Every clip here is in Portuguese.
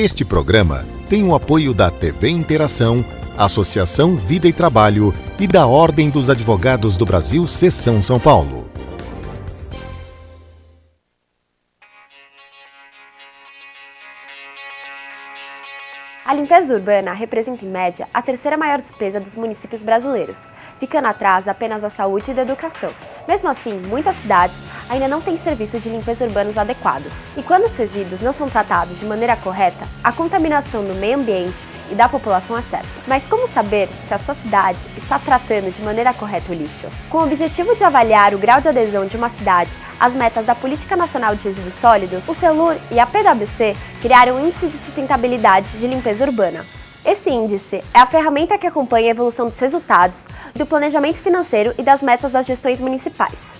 Este programa tem o apoio da TV Interação, Associação Vida e Trabalho e da Ordem dos Advogados do Brasil, Seção São Paulo. A limpeza urbana representa, em média, a terceira maior despesa dos municípios brasileiros, ficando atrás apenas da saúde e da educação. Mesmo assim, muitas cidades ainda não têm serviço de limpeza urbanos adequados. E quando os resíduos não são tratados de maneira correta, a contaminação do meio ambiente e da população é certa. Mas como saber se a sua cidade está tratando de maneira correta o lixo? Com o objetivo de avaliar o grau de adesão de uma cidade às metas da Política Nacional de Resíduos Sólidos, o CELUR e a PwC criaram o Índice de Sustentabilidade de Limpeza Urbana. Esse índice é a ferramenta que acompanha a evolução dos resultados, do planejamento financeiro e das metas das gestões municipais.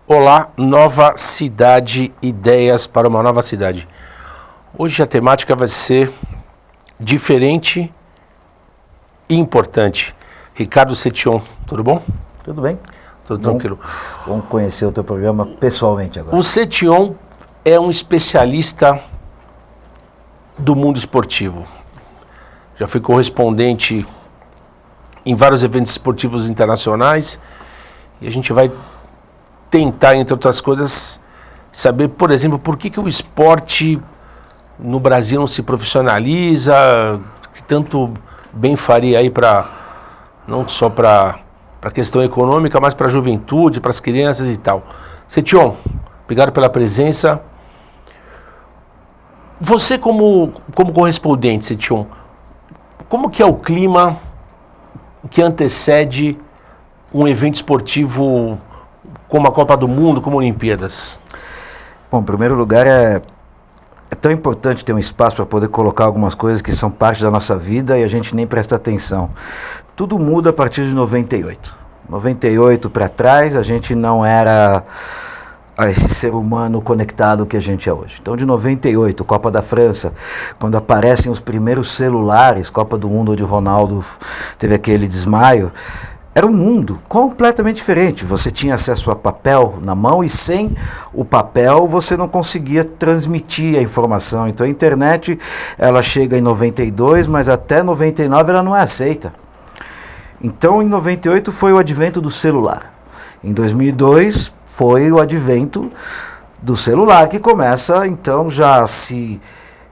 Olá, nova cidade, ideias para uma nova cidade. Hoje a temática vai ser diferente e importante. Ricardo Setion, tudo bom? Tudo bem. Tudo tranquilo. Vamos conhecer o teu programa pessoalmente agora. O Setion é um especialista do mundo esportivo. Já foi correspondente em vários eventos esportivos internacionais e a gente vai tentar, entre outras coisas, saber, por exemplo, por que o esporte no Brasil não se profissionaliza, que tanto bem faria aí não só para a questão econômica, mas para a juventude, para as crianças e tal. Setion, obrigado pela presença. Você como correspondente, Setion, como que é o clima que antecede um evento esportivo como a Copa do Mundo, como Olimpíadas? Bom, em primeiro lugar, é tão importante ter um espaço para poder colocar algumas coisas que são parte da nossa vida e a gente nem presta atenção. Tudo muda a partir de 98. 98 para trás, a gente não era esse ser humano conectado que a gente é hoje. Então, de 98, Copa da França, quando aparecem os primeiros celulares, Copa do Mundo, onde o Ronaldo teve aquele desmaio, era um mundo completamente diferente. Você tinha acesso a papel na mão e sem o papel você não conseguia transmitir a informação. Então a internet, ela chega em 92, mas até 99 ela não é aceita. Então em 98 foi o advento do celular. Em 2002 foi o advento do celular, que começa então já a se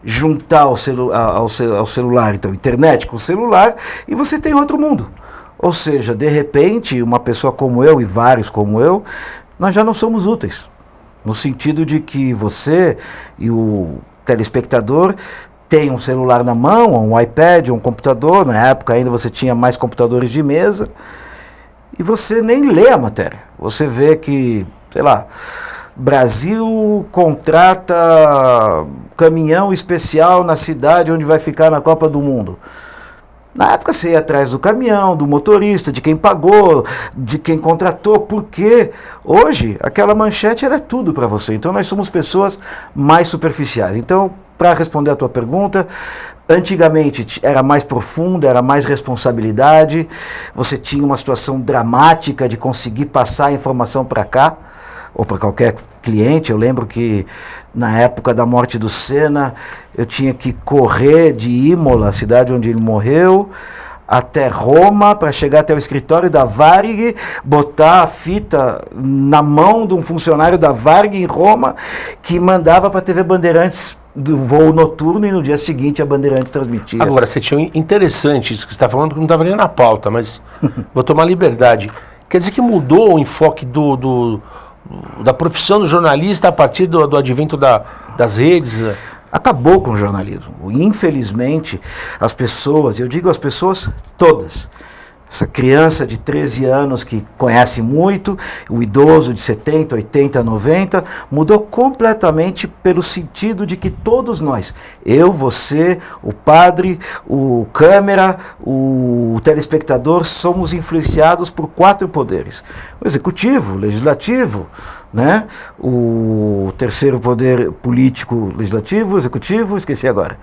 juntar ao celular. Então internet com o celular e você tem outro mundo. Ou seja, de repente, uma pessoa como eu e vários como eu, nós já não somos úteis. No sentido de que você e o telespectador têm um celular na mão, um iPad, um computador. Na época ainda você tinha mais computadores de mesa. E você nem lê a matéria. Você vê que, sei lá, Brasil contrata caminhão especial na cidade onde vai ficar na Copa do Mundo. Na época você ia atrás do caminhão, do motorista, de quem pagou, de quem contratou, porque hoje aquela manchete era tudo para você. Então nós somos pessoas mais superficiais. Então, para responder a tua pergunta, antigamente era mais profunda, era mais responsabilidade, você tinha uma situação dramática de conseguir passar a informação para cá, ou para qualquer cliente. Eu lembro que na época da morte do Senna, eu tinha que correr de Imola, a cidade onde ele morreu, até Roma, para chegar até o escritório da Varig, botar a fita na mão de um funcionário da Varig em Roma, que mandava para a TV Bandeirantes do voo noturno, e no dia seguinte a Bandeirantes transmitia. Agora, você tinha interessante isso que você está falando, porque não estava nem na pauta, mas vou tomar liberdade. Quer dizer que mudou o enfoque da profissão do jornalista a partir do advento das redes? Acabou com o jornalismo. Infelizmente, as pessoas, eu digo as pessoas todas, essa criança de 13 anos que conhece muito, o idoso de 70, 80, 90, mudou completamente pelo sentido de que todos nós, eu, você, o padre, o câmera, o telespectador, somos influenciados por 4 poderes. O executivo, o legislativo, né? O terceiro poder político, legislativo, executivo, esqueci agora.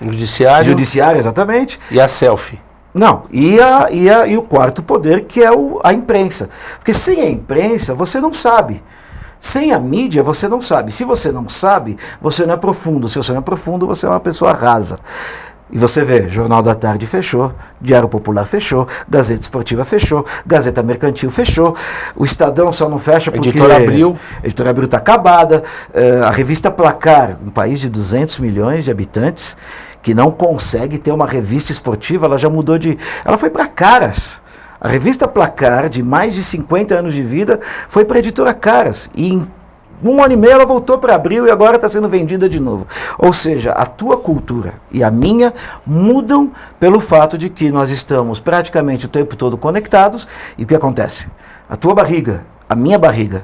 Judiciário. Judiciário, exatamente. E a selfie. Não, e o quarto poder, que é a imprensa. Porque sem a imprensa, você não sabe. Sem a mídia, você não sabe. Se você não sabe, você não é profundo. Se você não é profundo, você é uma pessoa rasa. E você vê, Jornal da Tarde fechou, Diário Popular fechou, Gazeta Esportiva fechou, Gazeta Mercantil fechou, o Estadão só não fecha porque... Editora Abril. A Editora Abril está acabada, a revista Placar, um país de 200 milhões de habitantes, que não consegue ter uma revista esportiva, ela já mudou de... Ela foi para Caras. A revista Placar, de mais de 50 anos de vida, foi para a Editora Caras. E em 1 ano e meio ela voltou para Abril e agora está sendo vendida de novo. Ou seja, a tua cultura e a minha mudam pelo fato de que nós estamos praticamente o tempo todo conectados. E o que acontece? A tua barriga, a minha barriga,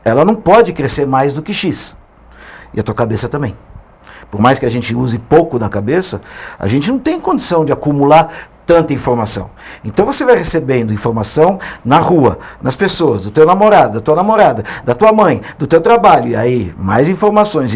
ela não pode crescer mais do que X. E a tua cabeça também. Por mais que a gente use pouco na cabeça, a gente não tem condição de acumular tanta informação. Então você vai recebendo informação na rua, nas pessoas, do teu namorado, da tua namorada, da tua mãe, do teu trabalho, e aí mais informações,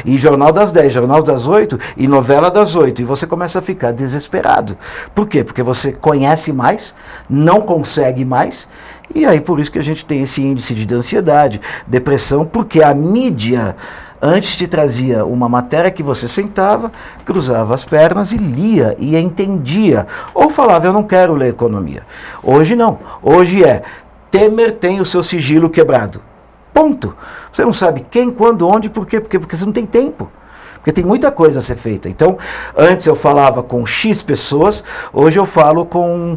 e Jornal das 10, Jornal das 8, e novela das 8, e você começa a ficar desesperado. Por quê? Porque você conhece mais, não consegue mais, e aí por isso que a gente tem esse índice de ansiedade, depressão, porque a mídia... Antes te trazia uma matéria que você sentava, cruzava as pernas e lia e entendia. Ou falava, eu não quero ler economia. Hoje não. Hoje é, Temer tem o seu sigilo quebrado. Ponto. Você não sabe quem, quando, onde, por quê? Porque você não tem tempo. Porque tem muita coisa a ser feita. Então, antes eu falava com X pessoas, hoje eu falo com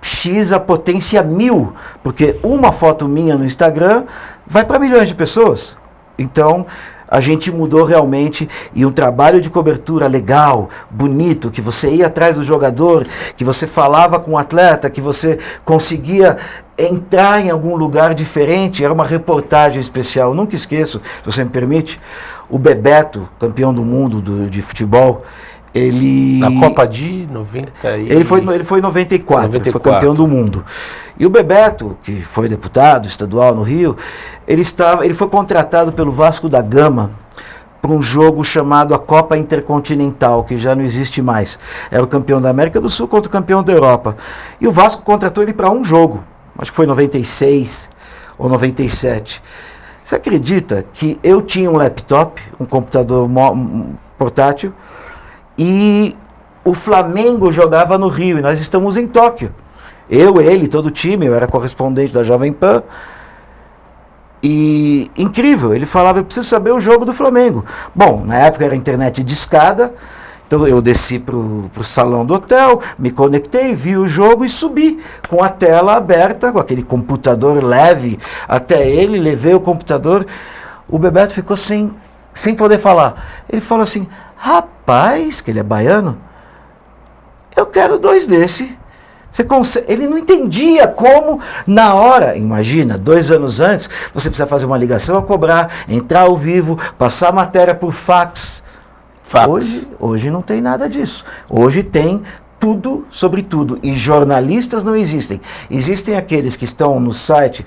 X a potência 1000. Porque uma foto minha no Instagram vai para milhões de pessoas. Então... A gente mudou realmente, e um trabalho de cobertura legal, bonito, que você ia atrás do jogador, que você falava com o atleta, que você conseguia entrar em algum lugar diferente, era uma reportagem especial. Nunca esqueço, se você me permite, o Bebeto, campeão do mundo de futebol, ele... Na Copa de 90 Ele foi em 94, ele foi campeão do mundo. E o Bebeto, que foi deputado estadual no Rio, ele foi contratado pelo Vasco da Gama para um jogo chamado a Copa Intercontinental, que já não existe mais. Era o campeão da América do Sul contra o campeão da Europa. E o Vasco contratou ele para um jogo, acho que foi 96 ou 97. Você acredita que eu tinha um laptop, um computador portátil, e o Flamengo jogava no Rio, e nós estamos em Tóquio. Eu, ele, todo o time, eu era correspondente da Jovem Pan. E incrível, ele falava, eu preciso saber o jogo do Flamengo. Bom, na época era internet de escada, então eu desci pro salão do hotel, me conectei, vi o jogo e subi com a tela aberta, com aquele computador leve até ele, levei o computador. O Bebeto ficou sem poder falar. Ele falou assim, rapaz, que ele é baiano, eu quero 2 desse. Ele não entendia como, na hora, imagina, 2 anos antes, você precisa fazer uma ligação a cobrar, entrar ao vivo, passar a matéria por fax. Hoje não tem nada disso. Hoje tem tudo sobre tudo. E jornalistas não existem. Existem aqueles que estão no site.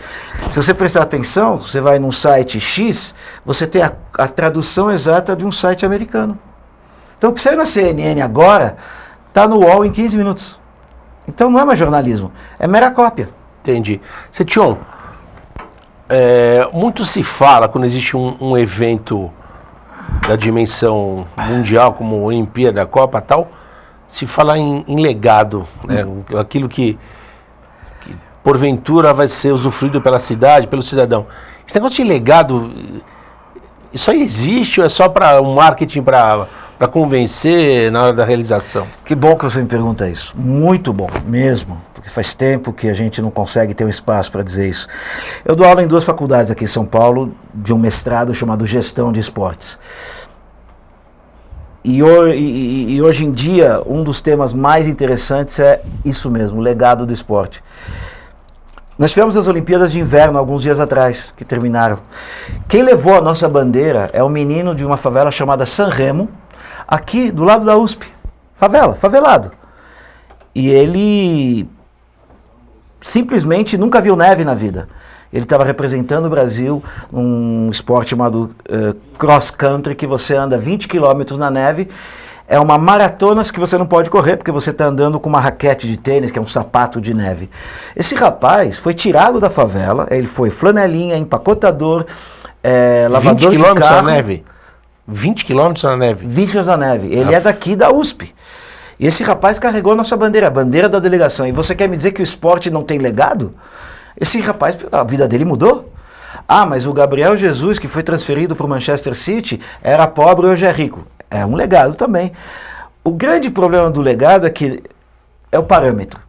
Se você prestar atenção, você vai num site X, você tem a tradução exata de um site americano. Então o que saiu na CNN agora, está no UOL em 15 minutos. Então não é mais jornalismo, é mera cópia. Entendi. Setion, muito se fala quando existe um evento da dimensão mundial, como a Olimpíada, a Copa e tal, se fala em legado, né? Aquilo que porventura vai ser usufruído pela cidade, pelo cidadão. Esse negócio de legado, isso aí existe ou é só para um marketing para convencer na hora da realização? Que bom que você me pergunta isso. Muito bom, mesmo. Porque faz tempo que a gente não consegue ter um espaço para dizer isso. Eu dou aula em 2 faculdades aqui em São Paulo, de um mestrado chamado Gestão de Esportes. E hoje em dia, um dos temas mais interessantes é isso mesmo, o legado do esporte. Nós tivemos as Olimpíadas de Inverno alguns dias atrás, que terminaram. Quem levou a nossa bandeira é um menino de uma favela chamada San Remo, aqui do lado da USP. Favelado. E ele simplesmente nunca viu neve na vida. Ele estava representando o Brasil num esporte chamado cross country, que você anda 20 quilômetros na neve. É uma maratona que você não pode correr, porque você está andando com uma raquete de tênis, que é um sapato de neve. Esse rapaz foi tirado da favela, ele foi flanelinha, empacotador, lavador de carro. 20 quilômetros na neve? 20 quilômetros na neve? 20 quilômetros na neve. Ele é daqui da USP. E esse rapaz carregou a nossa bandeira, a bandeira da delegação. E você quer me dizer que o esporte não tem legado? Esse rapaz, a vida dele mudou. Ah, mas o Gabriel Jesus, que foi transferido para o Manchester City, era pobre e hoje é rico. É um legado também. O grande problema do legado é que é o parâmetro.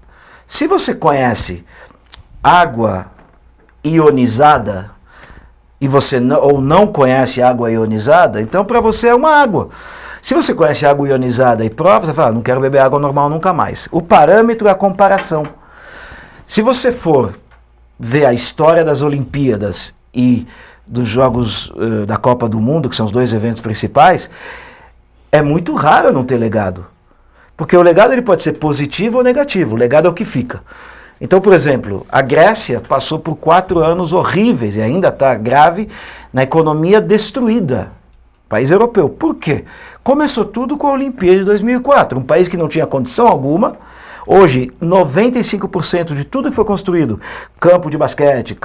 Se você conhece água ionizada e você não conhece água ionizada, então para você é uma água. Se você conhece água ionizada e prova, você fala, não quero beber água normal nunca mais. O parâmetro é a comparação. Se você for ver a história das Olimpíadas e dos Jogos da Copa do Mundo, que são os dois eventos principais, é muito raro não ter legado. Porque o legado ele pode ser positivo ou negativo. O legado é o que fica. Então, por exemplo, a Grécia passou por 4 anos horríveis e ainda está grave na economia destruída. País europeu. Por quê? Começou tudo com a Olimpíada de 2004. Um país que não tinha condição alguma. Hoje, 95% de tudo que foi construído, campo de basquete,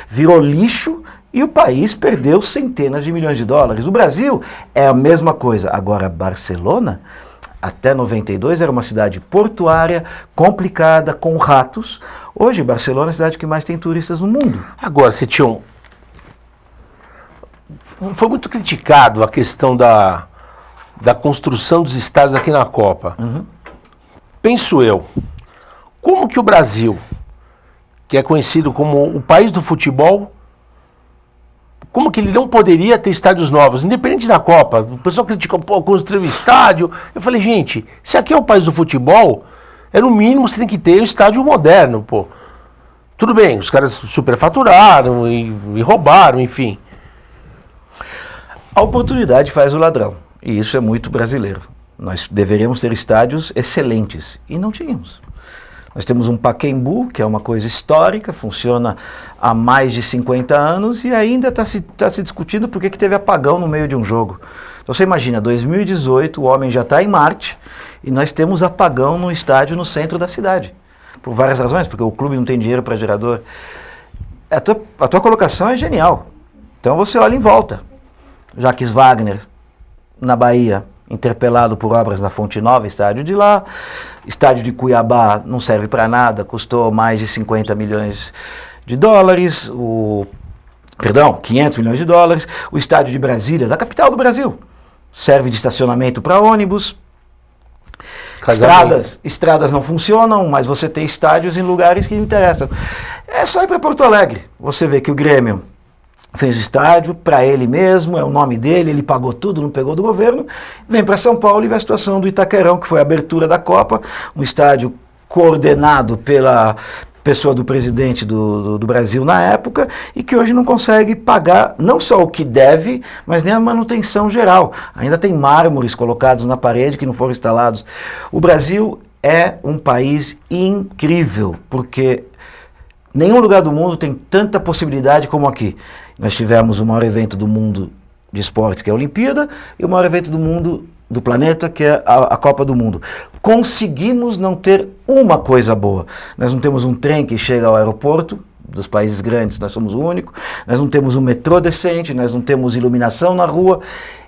virou lixo e o país perdeu centenas de milhões de dólares. O Brasil é a mesma coisa. Agora, Barcelona, até 92, era uma cidade portuária, complicada, com ratos. Hoje, Barcelona é a cidade que mais tem turistas no mundo. Agora, Setião, foi muito criticado a questão da construção dos estádios aqui na Copa. Penso eu, como que o Brasil, que é conhecido como o país do futebol, como que ele não poderia ter estádios novos, independente da Copa? O pessoal critica, pô, construiu um estádio. Eu falei, gente, se aqui é o país do futebol, no mínimo você tem que ter um estádio moderno, pô. Tudo bem, os caras superfaturaram e roubaram, enfim. A oportunidade faz o ladrão, e isso é muito brasileiro. Nós deveríamos ter estádios excelentes, e não tínhamos. Nós temos um Pacaembu, que é uma coisa histórica, funciona há mais de 50 anos, e ainda está se discutindo por que teve apagão no meio de um jogo. Então você imagina, 2018, o homem já está em Marte, e nós temos apagão no estádio no centro da cidade. Por várias razões, porque o clube não tem dinheiro para gerador. A tua colocação é genial. Então você olha em volta. Jacques Wagner, na Bahia, interpelado por obras na Fonte Nova, estádio de lá. Estádio de Cuiabá não serve para nada, custou mais de 50 milhões de dólares. 500 milhões de dólares. O estádio de Brasília, da capital do Brasil, serve de estacionamento para ônibus. Estradas não funcionam, mas você tem estádios em lugares que interessam. É só ir para Porto Alegre. Você vê que o Grêmio fez o estádio para ele mesmo, é o nome dele, ele pagou tudo, não pegou do governo. Vem para São Paulo e vê a situação do Itaquerão, que foi a abertura da Copa, um estádio coordenado pela pessoa do presidente do Brasil na época, e que hoje não consegue pagar não só o que deve, mas nem a manutenção geral. Ainda tem mármores colocados na parede que não foram instalados. O Brasil é um país incrível, porque nenhum lugar do mundo tem tanta possibilidade como aqui. Nós tivemos o maior evento do mundo de esporte, que é a Olimpíada, e o maior evento do mundo, do planeta, que é a Copa do Mundo. Conseguimos não ter uma coisa boa. Nós não temos um trem que chega ao aeroporto, dos países grandes nós somos o único, nós não temos um metrô decente, nós não temos iluminação na rua.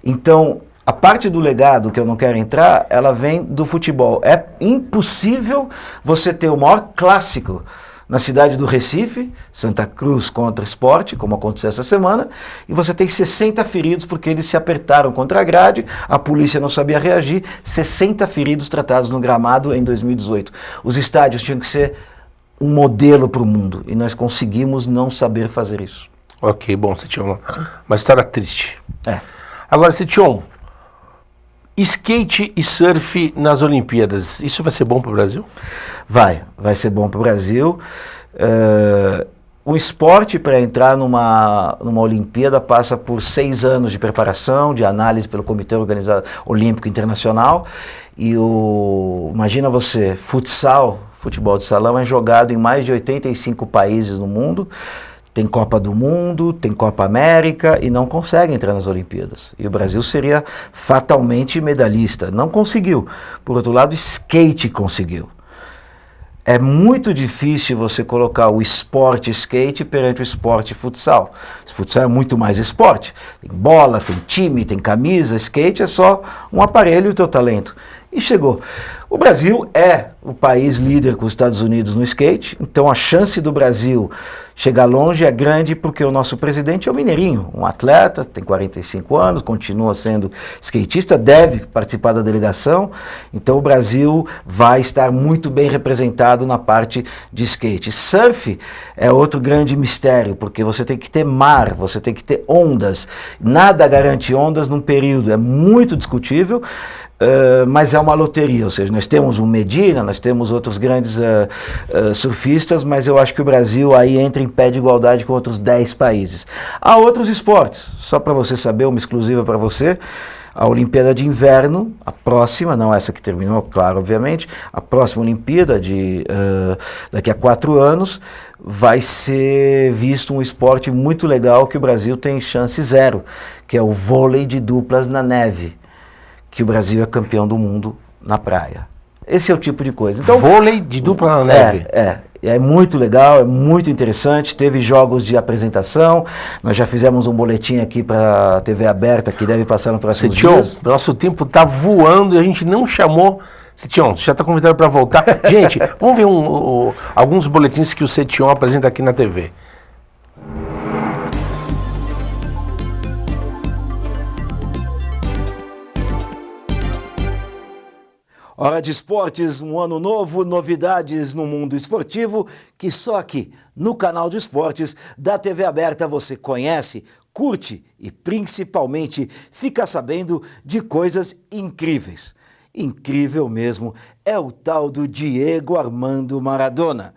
Então, a parte do legado que eu não quero entrar, ela vem do futebol. É impossível você ter o maior clássico na cidade do Recife, Santa Cruz contra Sport, como aconteceu essa semana, e você tem 60 feridos porque eles se apertaram contra a grade, a polícia não sabia reagir, 60 feridos tratados no gramado em 2018. Os estádios tinham que ser um modelo para o mundo, e nós conseguimos não saber fazer isso. Ok, bom, Setião, uma história triste. É. Agora, Setião, skate e surf nas Olimpíadas, isso vai ser bom para o Brasil? Vai ser bom para o Brasil. O esporte, para entrar numa Olimpíada, passa por 6 anos de preparação, de análise pelo Comitê Olímpico Internacional. E imagina você, futebol de salão é jogado em mais de 85 países no mundo. tem Copa do Mundo, tem Copa América e não consegue entrar nas Olimpíadas. E o Brasil seria fatalmente medalhista. Não conseguiu. Por outro lado, skate conseguiu. É muito difícil você colocar o esporte skate perante o esporte futsal. O futsal é muito mais esporte. Tem bola, tem time, tem camisa. Skate é só um aparelho e o teu talento. E chegou. O Brasil é o país líder com os Estados Unidos no skate, então a chance do Brasil chegar longe é grande porque o nosso presidente é um mineirinho, um atleta, tem 45 anos, continua sendo skatista, deve participar da delegação, então o Brasil vai estar muito bem representado na parte de skate. Surf é outro grande mistério, porque você tem que ter mar, você tem que ter ondas, nada garante ondas num período, é muito discutível, mas é uma loteria, ou seja, nós temos um Medina, nós temos outros grandes surfistas, mas eu acho que o Brasil aí entra em pé de igualdade com outros 10 países. Há outros esportes, só para você saber, uma exclusiva para você, a Olimpíada de Inverno, a próxima, não essa que terminou, claro, obviamente, a próxima Olimpíada daqui a 4 anos, vai ser visto um esporte muito legal que o Brasil tem chance zero, que é o vôlei de duplas na neve, que o Brasil é campeão do mundo na praia. Esse é o tipo de coisa. Então, vôlei de dupla na neve. É muito legal, é muito interessante. Teve jogos de apresentação. Nós já fizemos um boletim aqui para a TV aberta que deve passar no próximo dias. Nosso tempo está voando e a gente não chamou. Setion, você já está convidado para voltar. Gente, vamos ver alguns boletins que o Setion apresenta aqui na TV. Hora de Esportes, um ano novo, novidades no mundo esportivo, que só aqui, no canal de esportes da TV Aberta, você conhece, curte e principalmente fica sabendo de coisas incríveis. Incrível mesmo é o tal do Diego Armando Maradona.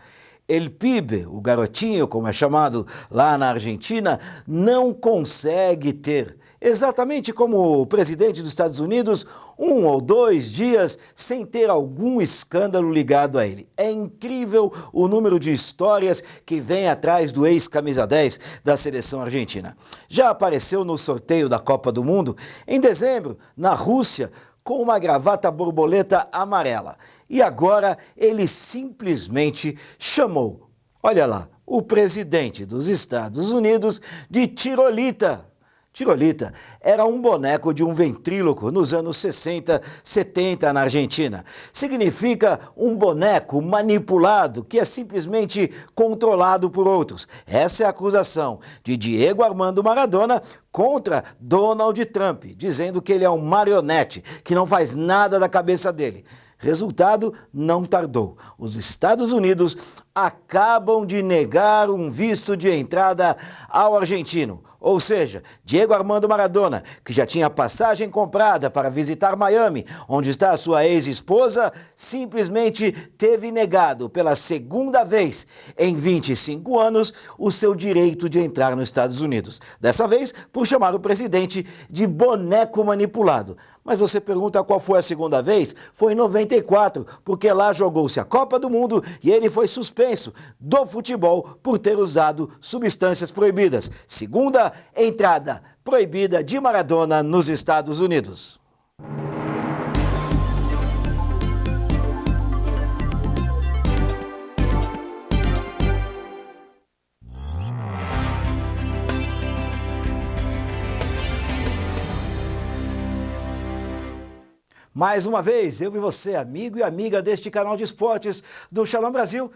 El Pibe, o garotinho, como é chamado lá na Argentina, não consegue ter, exatamente como o presidente dos Estados Unidos, 1 ou 2 dias sem ter algum escândalo ligado a ele. É incrível o número de histórias que vem atrás do ex-camisa 10 da seleção argentina. Já apareceu no sorteio da Copa do Mundo, em dezembro, na Rússia, com uma gravata borboleta amarela. E agora ele simplesmente chamou, olha lá, o presidente dos Estados Unidos de Tirolita. Tirolita era um boneco de um ventríloco nos anos 60, 70 na Argentina. Significa um boneco manipulado que é simplesmente controlado por outros. Essa é a acusação de Diego Armando Maradona contra Donald Trump, dizendo que ele é um marionete, que não faz nada da cabeça dele. Resultado, não tardou. Os Estados Unidos acabam de negar um visto de entrada ao argentino. Ou seja, Diego Armando Maradona, que já tinha passagem comprada para visitar Miami, onde está a sua ex-esposa, simplesmente teve negado pela segunda vez em 25 anos o seu direito de entrar nos Estados Unidos. Dessa vez, por chamar o presidente de boneco manipulado. Mas você pergunta qual foi a segunda vez? Foi em 94, porque lá jogou-se a Copa do Mundo e ele foi suspenso do futebol por ter usado substâncias proibidas. Segunda entrada proibida de Maradona nos Estados Unidos. Mais uma vez, eu e você, amigo e amiga deste canal de esportes do Shalom Brasil.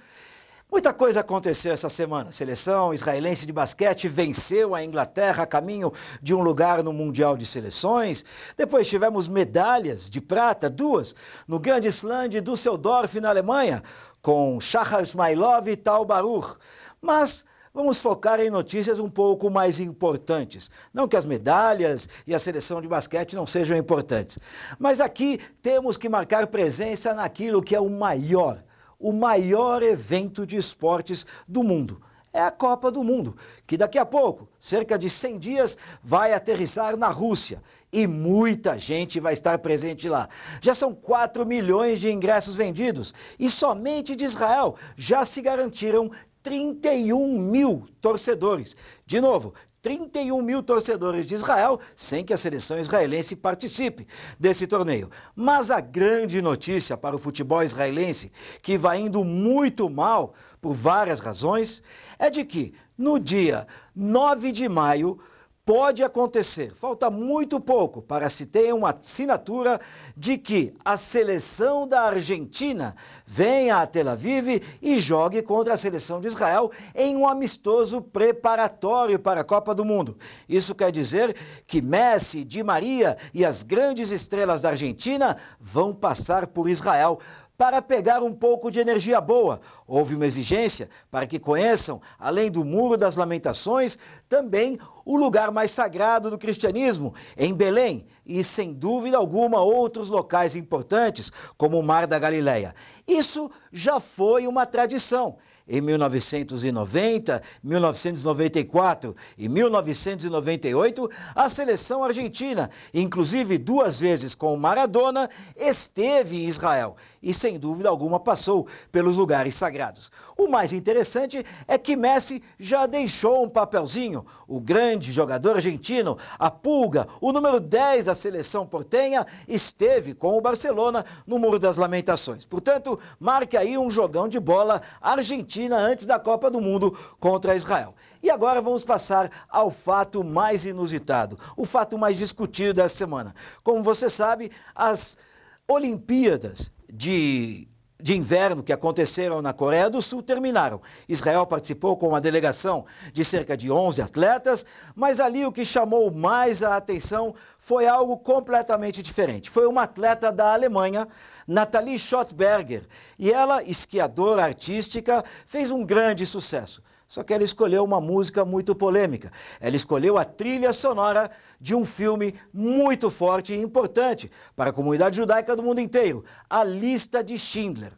Muita coisa aconteceu essa semana. A seleção israelense de basquete venceu a Inglaterra a caminho de um lugar no Mundial de Seleções. Depois tivemos medalhas de prata, 2, no Grande Slam de Düsseldorf, na Alemanha, com Shachar Ismailov e Tal Baruch. Mas vamos focar em notícias um pouco mais importantes. Não que as medalhas e a seleção de basquete não sejam importantes. Mas aqui temos que marcar presença naquilo que é o maior evento de esportes do mundo. é a Copa do Mundo, que daqui a pouco, cerca de 100 dias, vai aterrissar na Rússia. E muita gente vai estar presente lá. Já são 4 milhões de ingressos vendidos e somente de Israel já se garantiram 31 mil torcedores. De novo, 31 mil torcedores de Israel, sem que a seleção israelense participe desse torneio. Mas a grande notícia para o futebol israelense, que vai indo muito mal por várias razões, é de que no dia 9 de maio pode acontecer, falta muito pouco para se ter uma assinatura de que a seleção da Argentina venha a Tel Aviv e jogue contra a seleção de Israel em um amistoso preparatório para a Copa do Mundo. Isso quer dizer que Messi, Di Maria e as grandes estrelas da Argentina vão passar por Israel para pegar um pouco de energia boa. Houve uma exigência para que conheçam, além do Muro das Lamentações, também o lugar mais sagrado do cristianismo, em Belém, e sem dúvida alguma outros locais importantes, como o Mar da Galileia. Isso já foi uma tradição. Em 1990, 1994 e 1998, a seleção argentina, inclusive 2 vezes com o Maradona, esteve em Israel e, sem dúvida alguma, passou pelos lugares sagrados. O mais interessante é que Messi já deixou um papelzinho. O grande jogador argentino, a Pulga, o número 10 da seleção portenha, esteve com o Barcelona no Muro das Lamentações. Portanto, marque aí um jogão de bola argentino antes da Copa do Mundo contra Israel. E agora vamos passar ao fato mais inusitado, o fato mais discutido dessa semana. Como você sabe, as Olimpíadas de inverno que aconteceram na Coreia do Sul terminaram. Israel participou com uma delegação de cerca de 11 atletas, mas ali o que chamou mais a atenção foi algo completamente diferente. Foi uma atleta da Alemanha, Nathalie Schottberger, e ela, esquiadora artística, fez um grande sucesso. Só que ela escolheu uma música muito polêmica. Ela escolheu a trilha sonora de um filme muito forte e importante para a comunidade judaica do mundo inteiro, A Lista de Schindler.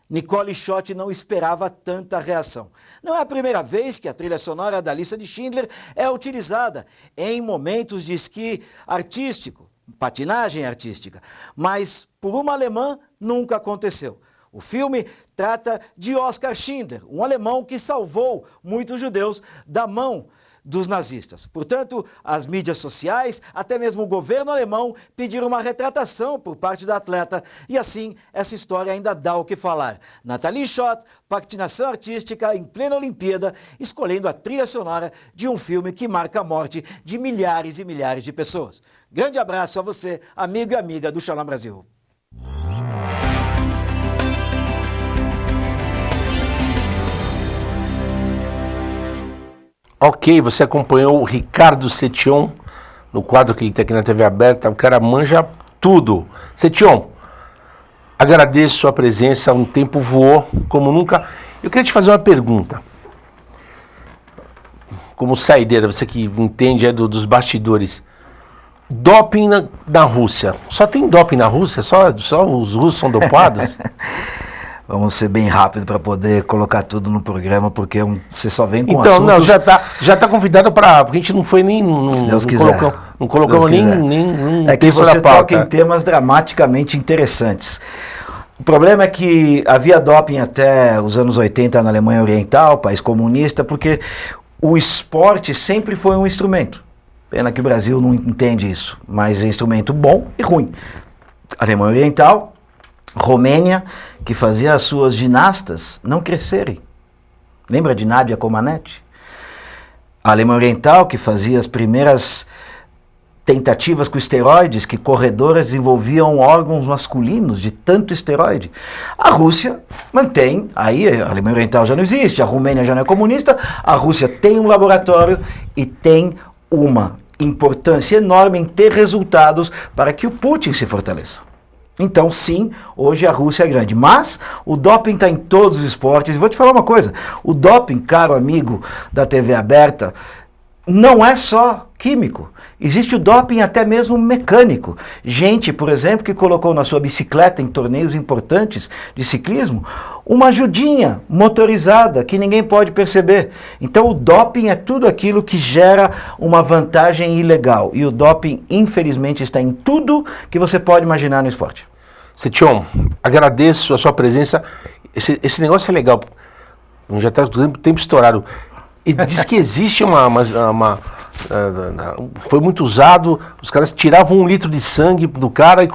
Nicole Schott não esperava tanta reação. Não é a primeira vez que a trilha sonora da Lista de Schindler é utilizada em momentos de esqui artístico, patinagem artística, mas por uma alemã nunca aconteceu. O filme trata de Oskar Schindler, um alemão que salvou muitos judeus da mão dos nazistas. Portanto, as mídias sociais, até mesmo o governo alemão, pediram uma retratação por parte da atleta e assim essa história ainda dá o que falar. Nathalie Schott, patinação artística em plena Olimpíada, escolhendo a trilha sonora de um filme que marca a morte de milhares e milhares de pessoas. Grande abraço a você, amigo e amiga do Shalom Brasil. Ok, você acompanhou o Ricardo Setion no quadro que ele tem aqui na TV aberta. O cara manja tudo. Setion, agradeço a presença, um tempo voou como nunca. Eu queria te fazer uma pergunta. Como saideira, você que entende dos bastidores. Doping na Rússia. Só tem doping na Rússia? Só os russos são dopados? Vamos ser bem rápido para poder colocar tudo no programa, porque você só vem com então, assuntos... Então, já tá convidado para... Porque a gente não foi nem... Se Deus quiser. Não colocamos nem é que você toca em temas dramaticamente interessantes. O problema é que havia doping até os anos 80 na Alemanha Oriental, país comunista, porque o esporte sempre foi um instrumento. Pena que o Brasil não entende isso, mas é instrumento bom e ruim. Alemanha Oriental... Romênia, que fazia as suas ginastas não crescerem. Lembra de Nadia Comaneci? A Alemanha Oriental, que fazia as primeiras tentativas com esteroides, que corredoras desenvolviam órgãos masculinos de tanto esteroide. A Rússia mantém, aí a Alemanha Oriental já não existe, a Romênia já não é comunista, a Rússia tem um laboratório e tem uma importância enorme em ter resultados para que o Putin se fortaleça. Então, sim, hoje a Rússia é grande, mas o doping está em todos os esportes. E vou te falar uma coisa, o doping, caro amigo da TV aberta, não é só químico. Existe o doping até mesmo mecânico. Gente, por exemplo, que colocou na sua bicicleta em torneios importantes de ciclismo uma ajudinha motorizada que ninguém pode perceber. Então o doping é tudo aquilo que gera uma vantagem ilegal. E o doping, infelizmente, está em tudo que você pode imaginar no esporte. Setion, agradeço a sua presença. Esse negócio é legal. Já está o tempo estourado. E diz que existe foi muito usado, os caras tiravam 1 litro de sangue do cara e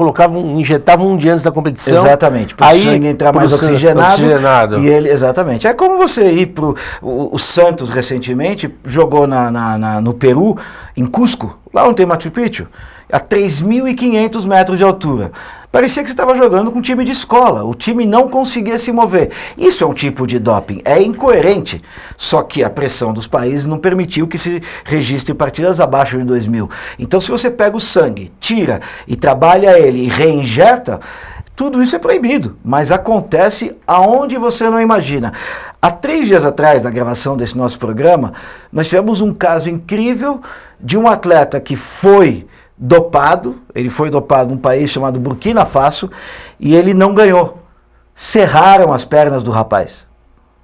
injetavam um dia antes da competição. Exatamente, para o sangue entrar mais oxigenado. E ele, exatamente. É como você ir para o Santos recentemente, jogou no Peru, em Cusco, lá onde tem Machu Picchu, a 3.500 metros de altura. Parecia que você estava jogando com um time de escola, o time não conseguia se mover. Isso é um tipo de doping, é incoerente. Só que a pressão dos países não permitiu que se registre partidas abaixo de 2.000. Então se você pega o sangue, tira e trabalha ele e reinjeta, tudo isso é proibido, mas acontece aonde você não imagina. Há 3 dias atrás, na gravação desse nosso programa, nós tivemos um caso incrível de um atleta que foi dopado, ele foi dopado num país chamado Burkina Faso, e ele não ganhou. Serraram as pernas do rapaz.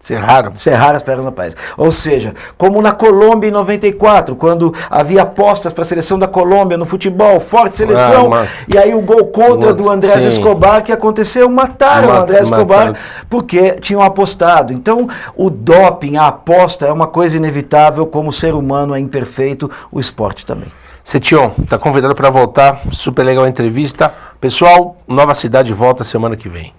Serraram as pernas do rapaz. Ou seja, como na Colômbia em 94, quando havia apostas para a seleção da Colômbia no futebol, forte seleção, e aí o gol contra do Andrés Escobar, que aconteceu, mataram o Andrés Escobar, porque tinham apostado. Então, o doping, a aposta é uma coisa inevitável, como o ser humano é imperfeito, o esporte também. Setion, está convidado para voltar, super legal a entrevista. Pessoal, Nova Cidade volta semana que vem.